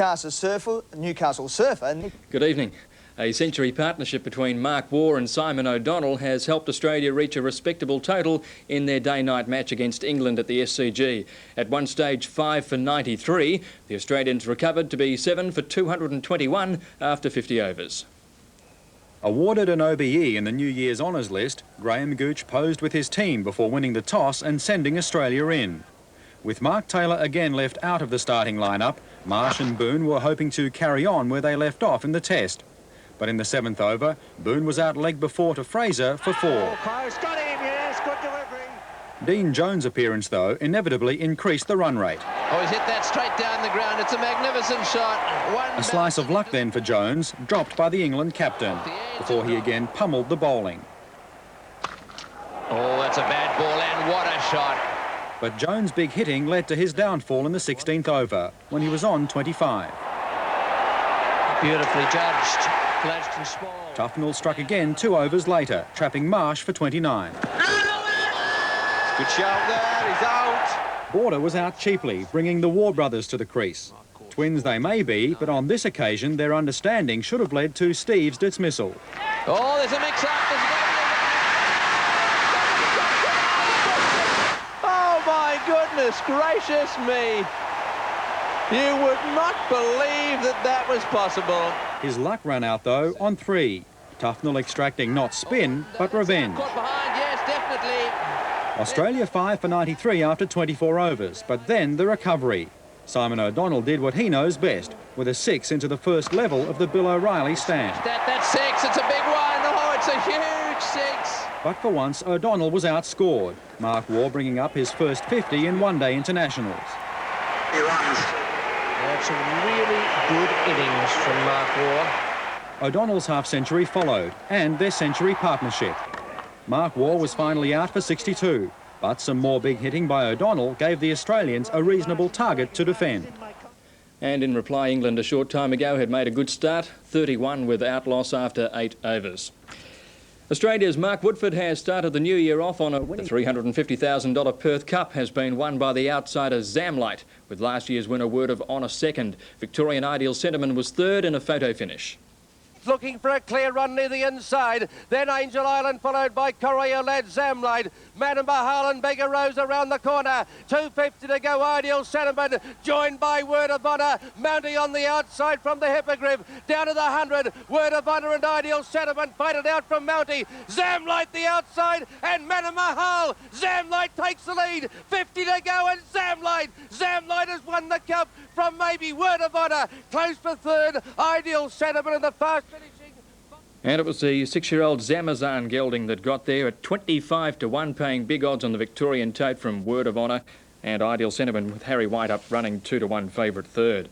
Newcastle surfer. Good evening. A century partnership between Mark Waugh and Simon O'Donnell has helped Australia reach a respectable total in their day-night match against England at the SCG. At one stage 5 for 93, the Australians recovered to be 7 for 221 after 50 overs. Awarded an OBE in the New Year's honours list, Graham Gooch posed with his team before winning the toss and sending Australia in. With Mark Taylor again left out of the starting lineup, Marsh and Boone were hoping to carry on where they left off in the test. But in the 7th over, Boone was out leg before to Fraser for 4. Oh, close. Got him, yes, good delivery. Dean Jones' appearance, though, inevitably increased the run rate. Oh, he's hit that straight down the ground. It's a magnificent shot. A slice of luck then for Jones, dropped by the England captain, before he again pummeled the bowling. Oh, that's a bad ball, and what a shot. But Jones' big hitting led to his downfall in the 16th over, when he was on 25. Beautifully judged. Flashed and small. Tufnell struck again 2 overs later, trapping Marsh for 29. Good shot there, he's out. Border was out cheaply, bringing the Waugh brothers to the crease. Twins they may be, but on this occasion their understanding should have led to Steve's dismissal. Oh, there's a mix-up. Oh, my goodness gracious me. You would not believe that that was possible. His luck ran out, though, on 3. Tufnell extracting not spin, but revenge. Caught behind, yes, definitely. Australia 5 for 93 after 24 overs, but then the recovery. Simon O'Donnell did what he knows best, with a 6 into the first level of the Bill O'Reilly stand. That's 6, it's a big one. Oh, it's a huge 6. But for once, O'Donnell was outscored. Mark Waugh bringing up his first 50 in one-day internationals. That's some really good innings from Mark Waugh. O'Donnell's half-century followed, and their century partnership. Mark Waugh was finally out for 62, but some more big hitting by O'Donnell gave the Australians a reasonable target to defend. And in reply, England a short time ago had made a good start, 31 without loss after 8 overs. Australia's Mark Woodford has started the new year off on a winning. The $350,000 Perth Cup has been won by the outsider Zamlite, with last year's winner Word of Honour second. Victorian Ideal Sentiment was third in a photo finish. Looking for a clear run near the inside. Then Angel Island followed by Correa led Zamlite. Madam Bahal and Beggar Rose around the corner. 250 to go. Ideal Sentiment joined by Word of Honour. Mounting on the outside from the Hippogriff. Down to the 100. Word of Honour and Ideal Sentiment fighted out from Mounty. Zamlite the outside and Madam Bahal. Zamlite takes the lead. 50 to go and Zamlite has won the cup from maybe Word of Honour. Close for third. Ideal Sentiment in the fast finishing. And it was the 6-year-old Zamazan gelding that got there at 25 to 1, paying big odds on the Victorian tote from Word of Honour, and Ideal Sentiment with Harry White up running 2 to 1 favourite third.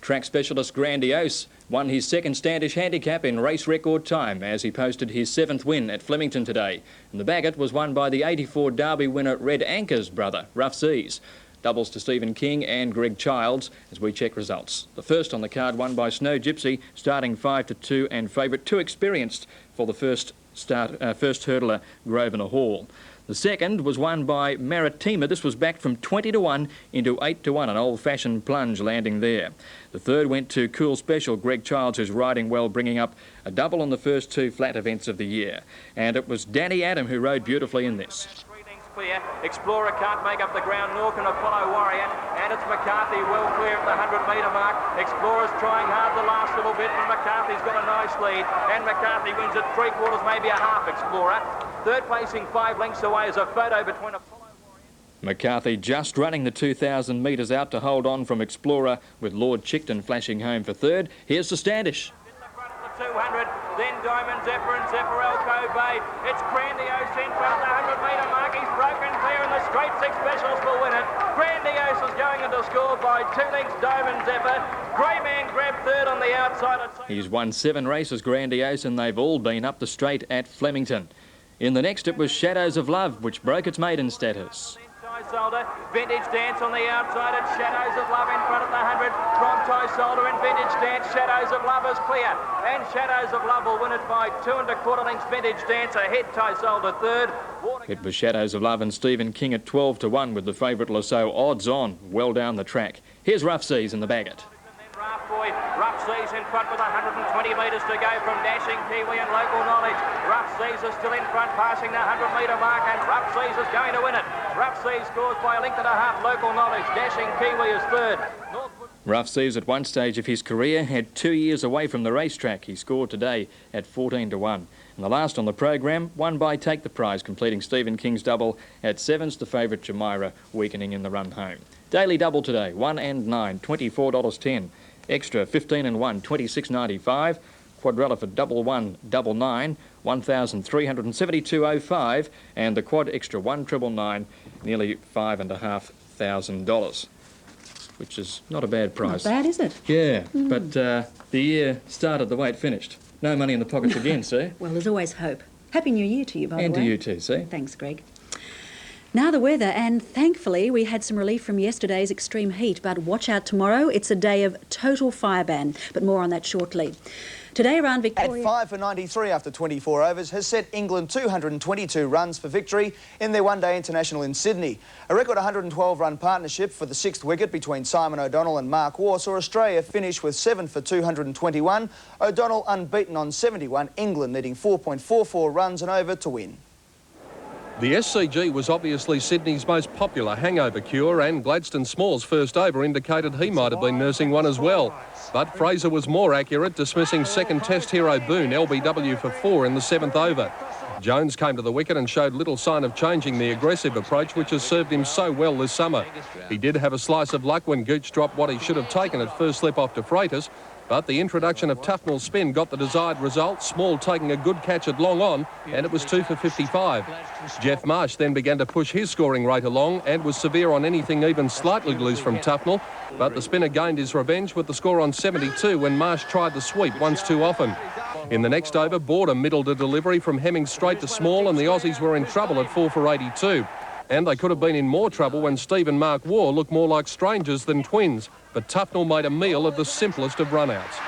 Track specialist Grandiose won his second Standish handicap in race record time as he posted his 7th win at Flemington today. And the Bagot was won by the 84 Derby winner Red Anchor's brother, Rough Seas. Doubles to Stephen King and Greg Childs as we check results. The first on the card won by Snow Gypsy, starting 5 to 2 and favourite, too experienced for the first hurdler Grosvenor Hall. The second was won by Maritima. This was backed from 20 to 1 into 8 to 1, an old-fashioned plunge landing there. The third went to Cool Special, Greg Childs, who's riding well, bringing up a double on the first 2 flat events of the year. And it was Danny Adam who rode beautifully in this. Clear. Explorer can't make up the ground, nor can Apollo Warrior, and it's McCarthy well clear at the 100-metre mark. Explorer's trying hard the last little bit, and McCarthy's got a nice lead, and McCarthy wins at 3/4, maybe a half. Explorer third placing 5 lengths away is a photo between Apollo Warrior. McCarthy just running the 2,000 metres out to hold on from Explorer, with Lord Chickton flashing home for third. Here's the Standish. 200, then Diamond Zephyr and Zephyr Elko Bay. It's Grandiose in front of the 100-metre mark. He's broken clear and the straight 6 specials will win it. Grandiose is going into score by 2 lengths. Diamond Zephyr. Grey Man grabbed third on the outside. He's won 7 races, Grandiose, and they've all been up the straight at Flemington. In the next it was Shadows of Love, which broke its maiden status. Solder, Vintage Dance on the outside, and Shadows of Love in front of the 100 from Ty Solder and Vintage Dance. Shadows of Love is clear, and Shadows of Love will win it by 2 1/4 lengths. Vintage Dance ahead, Ty Solder third. It was Shadows of Love and Stephen King at 12 to 1 with the favourite Lasso odds on well down the track. Here's Rough Seas in the Bagot. boy. Rough Seas in front with 120 metres to go from Dashing Kiwi and Local Knowledge. Rough Seas is still in front, passing the 100-metre mark, and Rough Seas is going to win it. Rough Seas scores by a length and a half. Local Knowledge. Dashing Kiwi is third. Rough Seas at one stage of his career had 2 years away from the racetrack. He scored today at 14 to 1. And the last on the program, won by Take the Prize, completing Stephen King's double at sevens, the favourite Jumeirah weakening in the run home. Daily double today, 1 and 9, $24.10. Extra 15 and 1, $26.95. Quadrella for double 1, double 9, $1,372.05. And the quad extra 1 triple 9, nearly $5,500. Which is not a bad price. Not bad, is it? Yeah, but the year started the way it finished. No money in the pockets again, see? Well, there's always hope. Happy New Year to you, by the way. And to you too, see? Thanks, Greg. Now the weather, and thankfully we had some relief from yesterday's extreme heat, but watch out tomorrow. It's a day of total fire ban, but more on that shortly. Today around Victoria... At 5 for 93 after 24 overs has set England 222 runs for victory in their one-day international in Sydney. A record 112-run partnership for the sixth wicket between Simon O'Donnell and Mark Waugh saw Australia finish with 7 for 221. O'Donnell unbeaten on 71, England needing 4.44 runs and over to win. The SCG was obviously Sydney's most popular hangover cure, and Gladstone Small's first over indicated he might have been nursing one as well. But Fraser was more accurate, dismissing second test hero Boone, LBW for 4 in the 7th over. Jones came to the wicket and showed little sign of changing the aggressive approach which has served him so well this summer. He did have a slice of luck when Gooch dropped what he should have taken at first slip off to Freitas, but the introduction of Tufnell's spin got the desired result, Small taking a good catch at long on, and it was 2 for 55. Jeff Marsh then began to push his scoring rate along and was severe on anything even slightly loose from Tufnell, but the spinner gained his revenge with the score on 72 when Marsh tried the sweep once too often. In the next over, Border middled a delivery from Hemming straight to Small, and the Aussies were in trouble at 4 for 82. And they could have been in more trouble when Steve and Mark Waugh looked more like strangers than twins. But Tufnell made a meal of the simplest of runouts.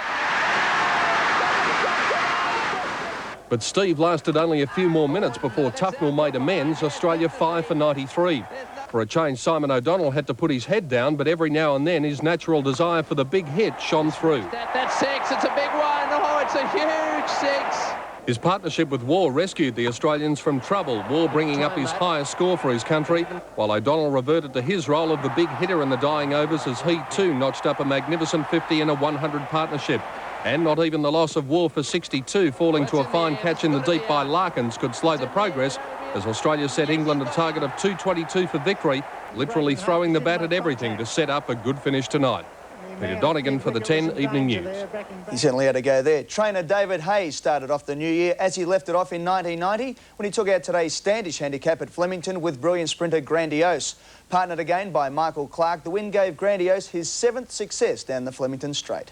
But Steve lasted only a few more minutes before Tufnell made amends, Australia 5 for 93. For a change, Simon O'Donnell had to put his head down, but every now and then his natural desire for the big hit shone through. That's 6, it's a big one. Oh, it's a huge 6. His partnership with Waugh rescued the Australians from trouble, Waugh bringing up his highest score for his country, while O'Donnell reverted to his role of the big hitter in the dying overs as he too notched up a magnificent 50 in a 100 partnership. And not even the loss of Waugh for 62, falling to a fine catch in the deep by Larkins, could slow the progress, as Australia set England a target of 222 for victory, literally throwing the bat at everything to set up a good finish tonight. Peter Donegan for the 10 Evening News. He certainly had to go there. Trainer David Hayes started off the new year as he left it off in 1990 when he took out today's Standish handicap at Flemington with brilliant sprinter Grandiose. Partnered again by Michael Clark, the win gave Grandiose his 7th success down the Flemington Straight.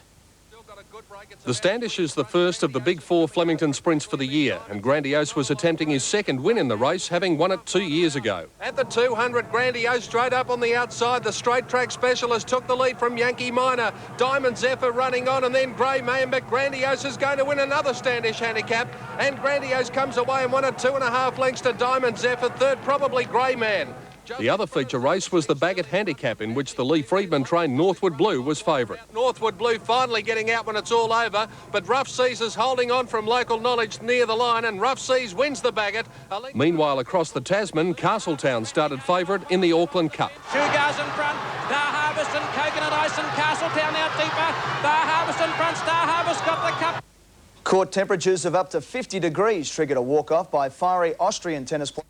The Standish is the first of the big 4 Flemington sprints for the year, and Grandiose was attempting his second win in the race, having won it 2 years ago. At the 200, Grandiose straight up on the outside. The straight track specialist took the lead from Yankee Minor. Diamond Zephyr running on, and then Grey Man, but Grandiose is going to win another Standish handicap, and Grandiose comes away and won it 2.5 lengths to Diamond Zephyr. Third, probably Grey Man. The other feature race was the Bagot Handicap, in which the Lee Freedman trained Northwood Blue was favourite. Northwood Blue finally getting out when it's all over, but Rough Seas is holding on from Local Knowledge near the line, and Rough Seas wins the Bagot. Meanwhile, across the Tasman, Castletown started favourite in the Auckland Cup. Sugar's in front, Star Harvest and Coconut Ice and Castletown out deeper. Star Harvest in front, Star Harvest got the cup. Court temperatures of up to 50 degrees triggered a walk-off by fiery Austrian tennis player.